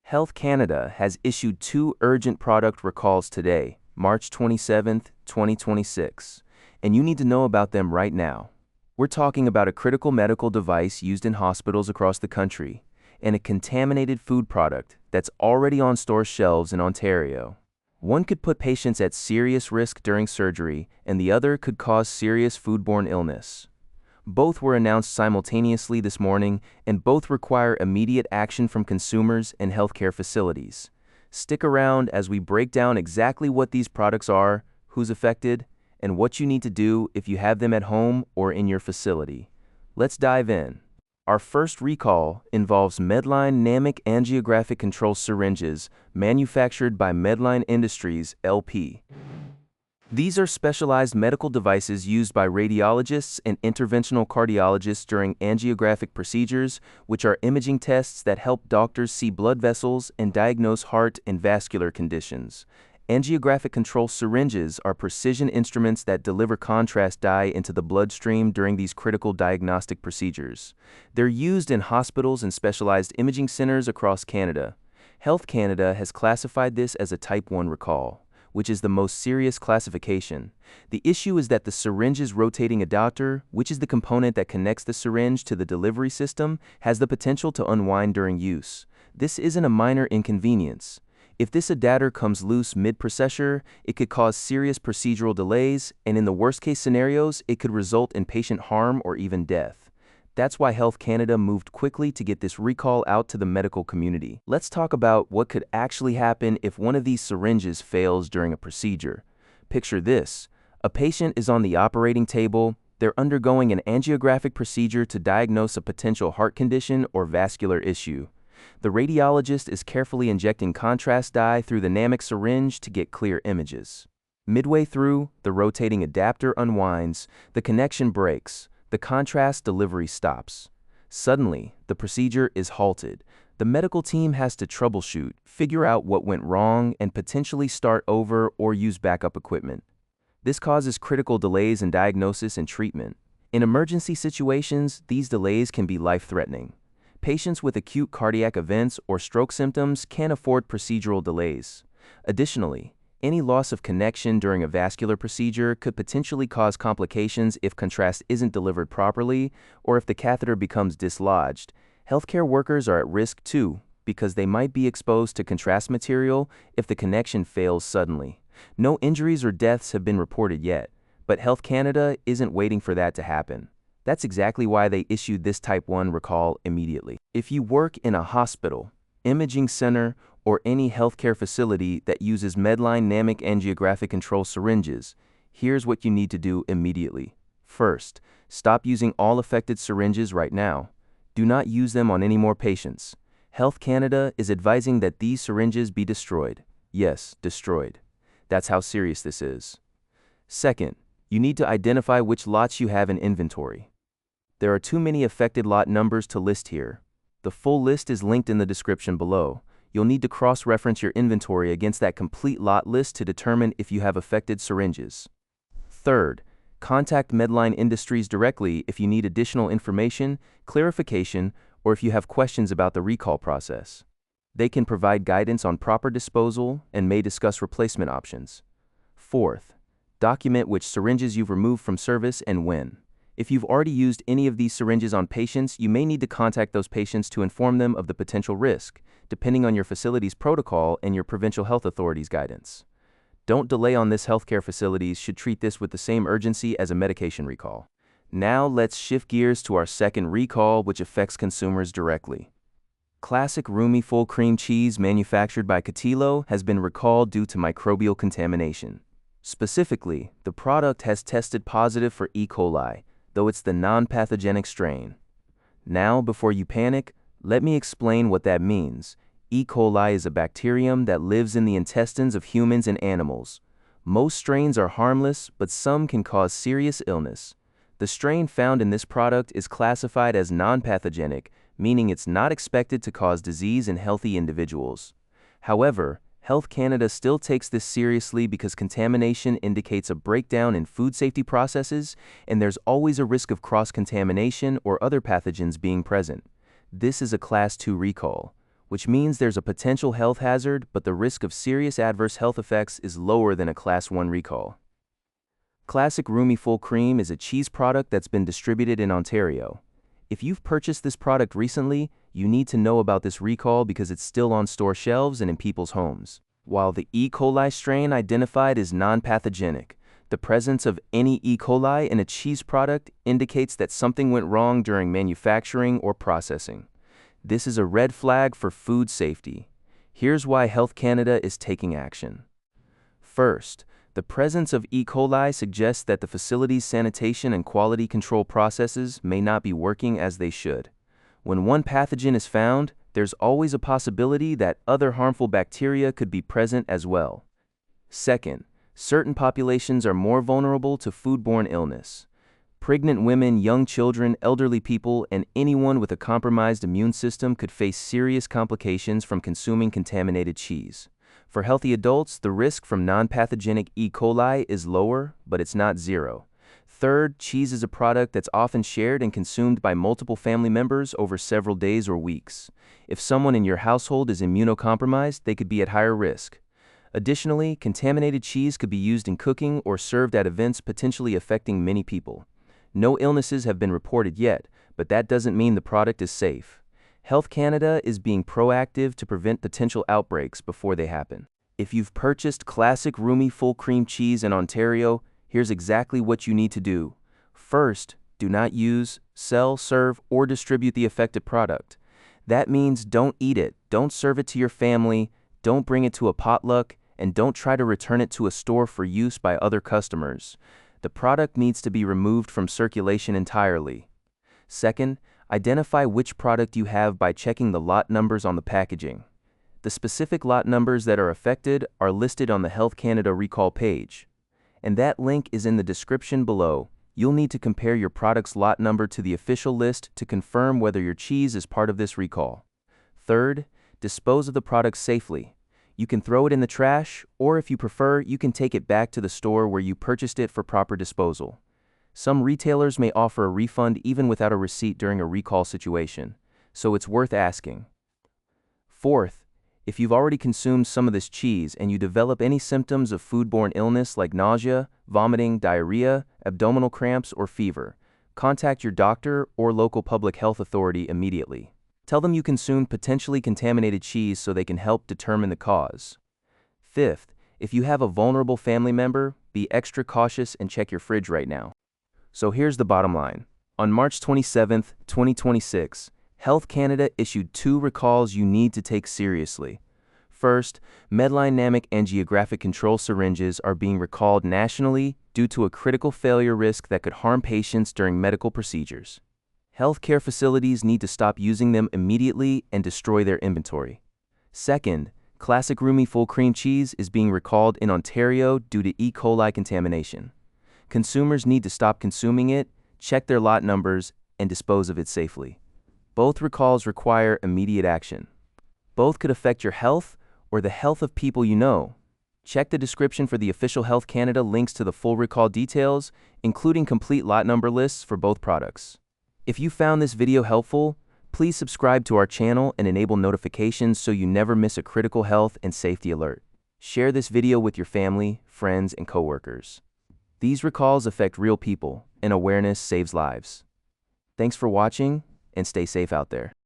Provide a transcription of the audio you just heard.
Health Canada has issued two urgent product recalls today, March 27, 2026, and you need to know about them right now. We're talking about a critical medical device used in hospitals across the country and a contaminated food product that's already on store shelves in Ontario. One could put patients at serious risk during surgery, and the other could cause serious foodborne illness. Both were announced simultaneously this morning, and both require immediate action from consumers and healthcare facilities. Stick around as we break down exactly what these products are, who's affected, and what you need to do if you have them at home or in your facility. Let's dive in. Our first recall involves Medline Namic Angiographic Control Syringes, manufactured by Medline Industries, LP. These are specialized medical devices used by radiologists and interventional cardiologists during angiographic procedures, which are imaging tests that help doctors see blood vessels and diagnose heart and vascular conditions. Angiographic control syringes are precision instruments that deliver contrast dye into the bloodstream during these critical diagnostic procedures. They're used in hospitals and specialized imaging centers across Canada. Health Canada has classified this as a Type 1 recall, which is the most serious classification. The issue is that the syringe's rotating adapter, which is the component that connects the syringe to the delivery system, has the potential to unwind during use. This isn't a minor inconvenience. If this adapter comes loose mid-procedure, it could cause serious procedural delays, and in the worst-case scenarios, it could result in patient harm or even death. That's why Health Canada moved quickly to get this recall out to the medical community. Let's talk about what could actually happen if one of these syringes fails during a procedure. Picture this. A patient is on the operating table. They're undergoing an angiographic procedure to diagnose a potential heart condition or vascular issue. The radiologist is carefully injecting contrast dye through the Namic syringe to get clear images. Midway through, the rotating adapter unwinds, the connection breaks, the contrast delivery stops. Suddenly, the procedure is halted. The medical team has to troubleshoot, figure out what went wrong, and potentially start over or use backup equipment. This causes critical delays in diagnosis and treatment. In emergency situations, these delays can be life-threatening. Patients with acute cardiac events or stroke symptoms can't afford procedural delays. Additionally, any loss of connection during a vascular procedure could potentially cause complications if contrast isn't delivered properly or if the catheter becomes dislodged. Healthcare workers are at risk too, because they might be exposed to contrast material if the connection fails suddenly. No injuries or deaths have been reported yet, but Health Canada isn't waiting for that to happen. That's exactly why they issued this Type 1 recall immediately. If you work in a hospital, imaging center, or any healthcare facility that uses Medline Namic Angiographic Control Syringes, here's what you need to do immediately. First, stop using all affected syringes right now. Do not use them on any more patients. Health Canada is advising that these syringes be destroyed. Yes, destroyed. That's how serious this is. Second, you need to identify which lots you have in inventory. There are too many affected lot numbers to list here. The full list is linked in the description below. You'll need to cross-reference your inventory against that complete lot list to determine if you have affected syringes. Third, contact Medline Industries directly if you need additional information, clarification, or if you have questions about the recall process. They can provide guidance on proper disposal and may discuss replacement options. Fourth, document which syringes you've removed from service and when. If you've already used any of these syringes on patients, you may need to contact those patients to inform them of the potential risk, depending on your facility's protocol and your provincial health authority's guidance. Don't delay on this. Healthcare facilities should treat this with the same urgency as a medication recall. Now let's shift gears to our second recall, which affects consumers directly. Classic Roomy full cream cheese manufactured by Katilo has been recalled due to microbial contamination. Specifically, the product has tested positive for E. Coli, though it's the non-pathogenic strain. Now, before you panic, let me explain what that means. E. coli is a bacterium that lives in the intestines of humans and animals. Most strains are harmless, but some can cause serious illness. The strain found in this product is classified as non-pathogenic, meaning it's not expected to cause disease in healthy individuals. However, Health Canada still takes this seriously because contamination indicates a breakdown in food safety processes, and there's always a risk of cross-contamination or other pathogens being present. This is a Class 2 recall, which means there's a potential health hazard, but the risk of serious adverse health effects is lower than a Class 1 recall. Classic Roomy Full Cream is a cheese product that's been distributed in Ontario. If you've purchased this product recently, you need to know about this recall because it's still on store shelves and in people's homes. While the E. coli strain identified is non-pathogenic, the presence of any E. coli in a cheese product indicates that something went wrong during manufacturing or processing. This is a red flag for food safety. Here's why Health Canada is taking action. First, the presence of E. coli suggests that the facility's sanitation and quality control processes may not be working as they should. When one pathogen is found, there's always a possibility that other harmful bacteria could be present as well. Second, certain populations are more vulnerable to foodborne illness. Pregnant women, young children, elderly people, and anyone with a compromised immune system could face serious complications from consuming contaminated cheese. For healthy adults, the risk from non-pathogenic E. coli is lower, but it's not zero. Third, cheese is a product that's often shared and consumed by multiple family members over several days or weeks. If someone in your household is immunocompromised, they could be at higher risk. Additionally, contaminated cheese could be used in cooking or served at events, potentially affecting many people. No illnesses have been reported yet, but that doesn't mean the product is safe. Health Canada is being proactive to prevent potential outbreaks before they happen. If you've purchased Classic Roomy Full Cream Cheese in Ontario, here's exactly what you need to do. First, do not use, sell, serve, or distribute the affected product. That means don't eat it, don't serve it to your family, don't bring it to a potluck, and don't try to return it to a store for use by other customers. The product needs to be removed from circulation entirely. Second, identify which product you have by checking the lot numbers on the packaging. The specific lot numbers that are affected are listed on the Health Canada recall page, and that link is in the description below. You'll need to compare your product's lot number to the official list to confirm whether your cheese is part of this recall. Third, dispose of the product safely. You can throw it in the trash, or if you prefer, you can take it back to the store where you purchased it for proper disposal. Some retailers may offer a refund even without a receipt during a recall situation, so it's worth asking. Fourth, if you've already consumed some of this cheese and you develop any symptoms of foodborne illness like nausea, vomiting, diarrhea, abdominal cramps, or fever, contact your doctor or local public health authority immediately. Tell them you consumed potentially contaminated cheese so they can help determine the cause. Fifth, if you have a vulnerable family member, be extra cautious and check your fridge right now. So here's the bottom line. On March 27, 2026, Health Canada issued 2 recalls you need to take seriously. First, Medline Namic Angiographic control syringes are being recalled nationally due to a critical failure risk that could harm patients during medical procedures. Healthcare facilities need to stop using them immediately and destroy their inventory. Second, Classic Roomy Full Cream Cheese is being recalled in Ontario due to E. coli contamination. Consumers need to stop consuming it, check their lot numbers, and dispose of it safely. Both recalls require immediate action. Both could affect your health or the health of people you know. Check the description for the official Health Canada links to the full recall details, including complete lot number lists for both products. If you found this video helpful, please subscribe to our channel and enable notifications so you never miss a critical health and safety alert. Share this video with your family, friends, and coworkers. These recalls affect real people, and awareness saves lives. Thanks for watching, and stay safe out there.